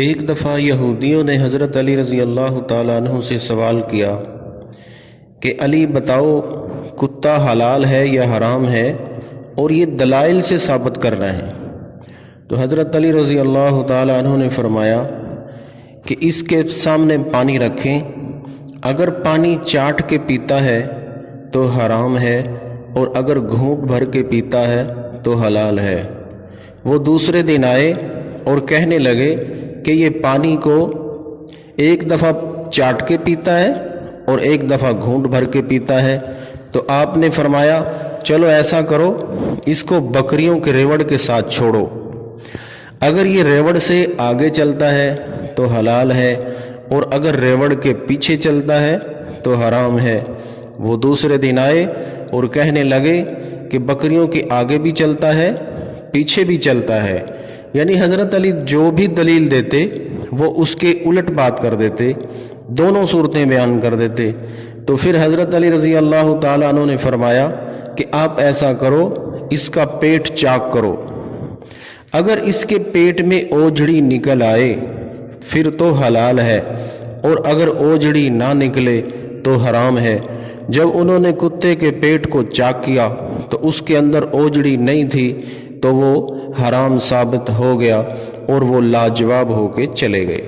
ایک دفعہ یہودیوں نے حضرت علی رضی اللہ تعالیٰ عنہ سے سوال کیا کہ علی بتاؤ کتا حلال ہے یا حرام ہے اور یہ دلائل سے ثابت کرنا ہے۔ تو حضرت علی رضی اللہ تعالیٰ عنہ نے فرمایا کہ اس کے سامنے پانی رکھیں، اگر پانی چاٹ کے پیتا ہے تو حرام ہے اور اگر گھونٹ بھر کے پیتا ہے تو حلال ہے۔ وہ دوسرے دن آئے اور کہنے لگے کہ یہ پانی کو ایک دفعہ چاٹ کے پیتا ہے اور ایک دفعہ گھونٹ بھر کے پیتا ہے۔ تو آپ نے فرمایا چلو ایسا کرو، اس کو بکریوں کے ریوڑ کے ساتھ چھوڑو، اگر یہ ریوڑ سے آگے چلتا ہے تو حلال ہے اور اگر ریوڑ کے پیچھے چلتا ہے تو حرام ہے۔ وہ دوسرے دن آئے اور کہنے لگے کہ بکریوں کے آگے بھی چلتا ہے پیچھے بھی چلتا ہے، یعنی حضرت علی جو بھی دلیل دیتے وہ اس کے الٹ بات کر دیتے، دونوں صورتیں بیان کر دیتے۔ تو پھر حضرت علی رضی اللہ تعالیٰ عنہ نے فرمایا کہ آپ ایسا کرو، اس کا پیٹ چاک کرو، اگر اس کے پیٹ میں اوجھڑی نکل آئے پھر تو حلال ہے اور اگر اوجھڑی نہ نکلے تو حرام ہے۔ جب انہوں نے کتے کے پیٹ کو چاک کیا تو اس کے اندر اوجھڑی نہیں تھی تو وہ حرام ثابت ہو گیا اور وہ لاجواب ہو کے چلے گئے۔